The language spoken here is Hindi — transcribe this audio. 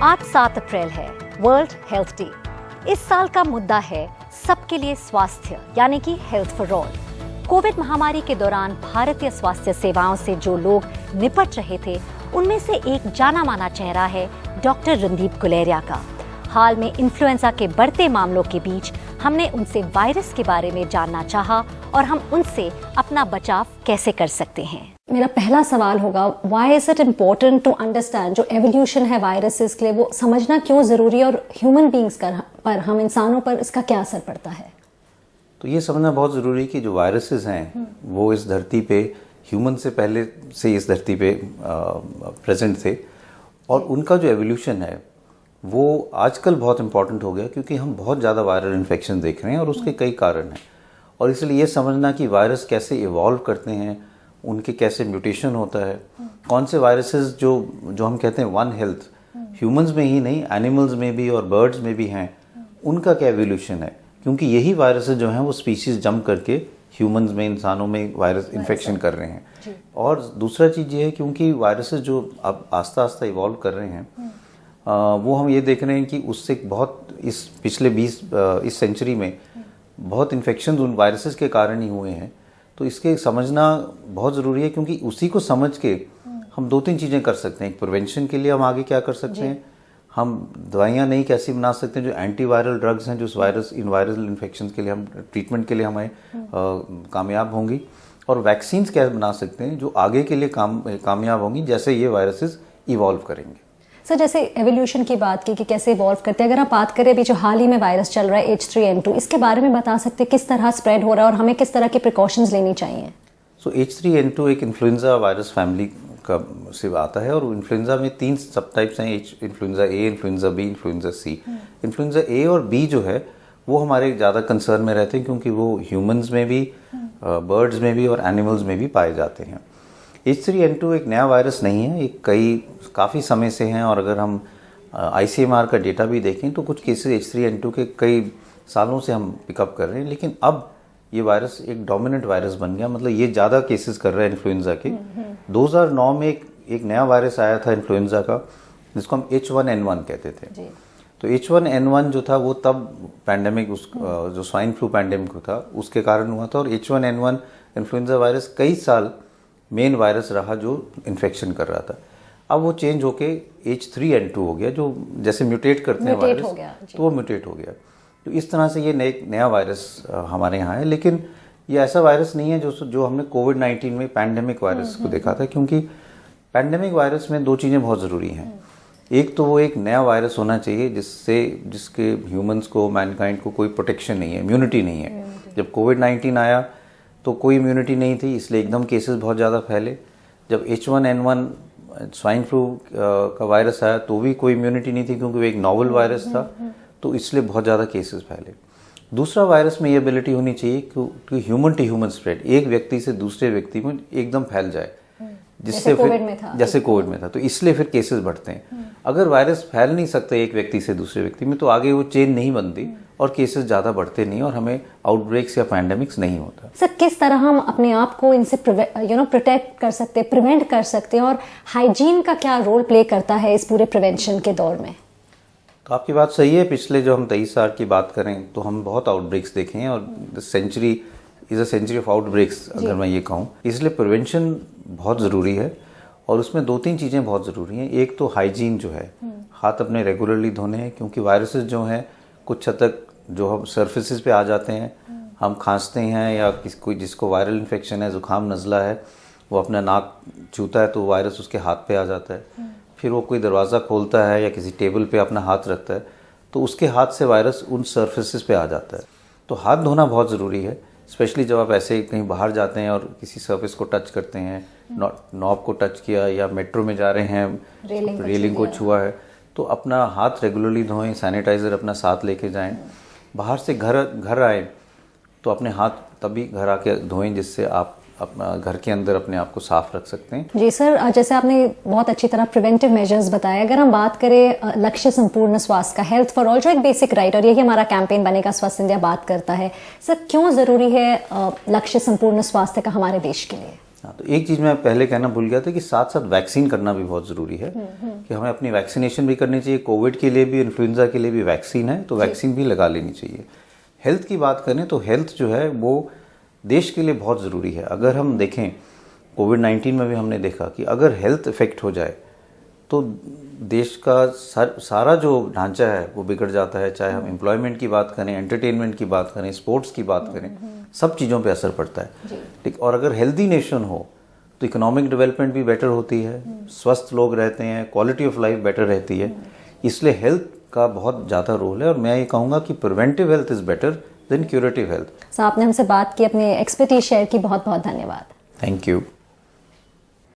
आज 7 अप्रैल है, वर्ल्ड हेल्थ डे। इस साल का मुद्दा है सबके लिए स्वास्थ्य, यानी कि हेल्थ फॉर ऑल। कोविड महामारी के दौरान भारतीय स्वास्थ्य सेवाओं से जो लोग निपट रहे थे, उनमें से एक जाना माना चेहरा है डॉक्टर रणदीप गुलेरिया का। हाल में इन्फ्लुएंजा के बढ़ते मामलों के बीच हमने उनसे वायरस के बारे में जानना चाहा और हम उनसे अपना बचाव कैसे कर सकते हैं। मेरा पहला सवाल होगा, why is it important to understand जो एवोल्यूशन है वायरसेस के लिए, वो समझना क्यों ज़रूरी है और ह्यूमन बींग्स पर, हम इंसानों पर इसका क्या असर पड़ता है? तो ये समझना बहुत ज़रूरी है कि जो वायरसेस हैं वो इस धरती पे ह्यूमन से पहले से इस धरती पे प्रेजेंट थे, और उनका जो एवोल्यूशन है वो आजकल बहुत इंपॉर्टेंट हो गया, क्योंकि हम बहुत ज़्यादा वायरल इन्फेक्शन देख रहे हैं और उसके कई कारण हैं। और इसलिए ये समझना कि वायरस कैसे इवॉल्व करते हैं, उनके कैसे म्यूटेशन होता है, कौन से वायरसेस जो हम कहते हैं वन हेल्थ, ह्यूमंस में ही नहीं एनिमल्स में भी और बर्ड्स में भी हैं, उनका क्या एवोल्यूशन है, क्योंकि यही वायरसेस जो हैं वो स्पीशीज जंप करके ह्यूमंस में, इंसानों में वायरस इन्फेक्शन कर रहे हैं। और दूसरा चीज़ ये है, क्योंकि वायरसेस जो अब आस्ता आस्ता इवॉल्व कर रहे हैं, वो हम ये देख रहे हैं कि उससे बहुत इस पिछले इस सेंचुरी में बहुत इन्फेक्शन उन वायरसेस के कारण ही हुए हैं। तो इसके समझना बहुत ज़रूरी है, क्योंकि उसी को समझ के हम 2-3 चीज़ें कर सकते हैं। एक प्रिवेंशन के लिए हम आगे क्या कर सकते हैं, हम दवाइयाँ नई कैसी बना सकते हैं, जो एंटीवायरल ड्रग्स हैं जो वायरल इन्फेक्शन के लिए हम ट्रीटमेंट के लिए हमें कामयाब होंगी, और वैक्सीन्स क्या बना सकते हैं जो आगे के लिए कामयाब होंगी जैसे ये वायरसेस इवॉल्व करेंगे। सर, जैसे एवोल्यूशन की बात की कि कैसे इवॉल्व करते हैं, अगर आप बात करें अभी जो हाल ही में वायरस चल रहा है H3N2, इसके बारे में बता सकते हैं किस तरह स्प्रेड हो रहा है और हमें किस तरह की प्रिकॉशंस लेनी चाहिए? सो H3N2 एक इन्फ्लुएंजा वायरस फैमिली का से आता है, और इन्फ्लुएंजा में 3 सब टाइप्स हैं, influenza A, influenza B, influenza C. Influenza A और बी जो है वो हमारे ज़्यादा कंसर्न में रहते हैं, क्योंकि वो ह्यूमंस में भी, बर्ड्स में भी और एनिमल्स में भी पाए जाते हैं। H3N2 एक नया वायरस नहीं है, ये काफ़ी समय से हैं, और अगर हम ICMR का डेटा भी देखें तो कुछ केसेस H3N2 के कई सालों से हम पिकअप कर रहे हैं, लेकिन अब ये वायरस एक डोमिनेंट वायरस बन गया, मतलब ये ज़्यादा केसेस कर रहा है इन्फ्लुएंजा के। 2009 में एक नया वायरस आया था इन्फ्लुएंजा का, जिसको हम H1N1 कहते थे। तो H1N1 जो था वो तब पैंडेमिक, जो स्वाइन फ्लू पैंडेमिक था उसके कारण हुआ था, और H1N1 इन्फ्लुएंजा वायरस कई साल मेन वायरस रहा जो इन्फेक्शन कर रहा था। अब वो चेंज होके H3N2 हो गया, जो जैसे म्यूटेट करते हैं वायरस, तो वो म्यूटेट हो गया। तो इस तरह से ये नया वायरस हमारे यहाँ है, लेकिन ये ऐसा वायरस नहीं है जो हमने कोविड-19 में पैंडेमिक वायरस को देखा था, क्योंकि पैंडेमिक वायरस में 2 चीज़ें बहुत ज़रूरी हैं। एक तो वो एक नया वायरस होना चाहिए जिसके ह्यूमंस को, मैनकाइंड को कोई प्रोटेक्शन नहीं है, इम्यूनिटी नहीं है। जब कोविड-19 आया तो कोई इम्यूनिटी नहीं थी, इसलिए एकदम केसेस बहुत ज़्यादा फैले। जब H1N1 स्वाइन फ्लू का वायरस आया तो भी कोई इम्यूनिटी नहीं थी, क्योंकि वो एक नॉवल वायरस था, तो इसलिए बहुत ज़्यादा केसेस फैले। दूसरा, वायरस में ये एबिलिटी होनी चाहिए कि ह्यूमन टू ह्यूमन स्प्रेड, एक व्यक्ति से दूसरे व्यक्ति में एकदम फैल जाए, जिससे जैसे कोविड में था, तो इसलिए फिर केसेस बढ़ते हैं। अगर वायरस फैल नहीं सकता एक व्यक्ति से दूसरे व्यक्ति में, तो आगे वो चेन नहीं बनती और केसेस ज़्यादा बढ़ते नहीं, और हमें आउटब्रेक्स या पैंडेमिक्स नहीं होता। सर, किस तरह हम अपने आप को इनसे प्रोटेक्ट कर सकते हैं, प्रिवेंट कर सकते हैं, और हाइजीन का क्या रोल प्ले करता है इस पूरे प्रिवेंशन के दौर में? तो आपकी बात सही है। पिछले जो हम 23 साल की बात करें तो हम बहुत आउटब्रेक्स देखे हैं, और century is a century of outbreaks अगर मैं ये कहूँ। इसलिए प्रिवेंशन बहुत ज़रूरी है, और उसमें 2-3 चीज़ें बहुत ज़रूरी हैं। एक तो हाइजीन जो है, हाथ अपने रेगुलरली धोने हैं, क्योंकि वायरसेस जो हैं कुछ हद तक जो हम सरफेसेस पे आ जाते हैं, हम खांसते हैं, या कोई जिसको वायरल इन्फेक्शन है, जुकाम नज़ला है, वो अपना नाक छूता है तो वायरस उसके हाथ पे आ जाता है। फिर वो कोई दरवाज़ा खोलता है या किसी टेबल पे अपना हाथ रखता है, तो उसके हाथ से वायरस उन सरफेसेस पे आ जाता है। तो हाथ धोना बहुत ज़रूरी है, स्पेशली जब आप ऐसे कहीं बाहर जाते हैं और किसी सरफेस को टच करते हैं, नॉब को टच किया, या मेट्रो में जा रहे हैं, रेलिंग को छुआ है, तो अपना हाथ रेगुलरली धोएं, सैनिटाइज़र अपना साथ लेके जाएं। बाहर से घर आए तो अपने हाथ तभी घर आके धोएं, जिससे आप अपना घर के अंदर अपने आप को साफ रख सकते हैं। जी सर, जैसे आपने बहुत अच्छी तरह प्रिवेंटिव मेजर्स बताए, अगर हम बात करें लक्ष्य संपूर्ण स्वास्थ्य का, हेल्थ फॉर ऑल, जो एक बेसिक राइट, और यही हमारा कैंपेन बनेगा, स्वास्थ्य इंडिया बात करता है, सर क्यों ज़रूरी है लक्ष्य संपूर्ण स्वास्थ्य का हमारे देश के लिए? हाँ, तो एक चीज़ मैं पहले कहना भूल गया था कि साथ साथ वैक्सीन करना भी बहुत ज़रूरी है कि हमें अपनी वैक्सीनेशन भी करनी चाहिए। कोविड के लिए भी, इन्फ्लुएंजा के लिए भी वैक्सीन है, तो वैक्सीन भी लगा लेनी चाहिए। हेल्थ की बात करें तो हेल्थ जो है वो देश के लिए बहुत ज़रूरी है। अगर हम देखें कोविड-19 में भी हमने देखा कि अगर हेल्थ इफेक्ट हो जाए तो देश का सारा जो ढांचा है वो बिगड़ जाता है। चाहे हम एम्प्लॉयमेंट की बात करें, एंटरटेनमेंट की बात करें, स्पोर्ट्स की बात करें, सब चीज़ों पे असर पड़ता है। ठीक, और अगर हेल्दी नेशन हो तो इकोनॉमिक डेवलपमेंट भी बेटर होती है, स्वस्थ लोग रहते हैं, क्वालिटी ऑफ लाइफ बेटर रहती है। इसलिए हेल्थ का बहुत ज़्यादा रोल है और मैं ये कहूँगा कि preventive health is better than curative health. आपने हमसे बात की, अपनी एक्सपर्टीज शेयर की, बहुत बहुत धन्यवाद। Thank you.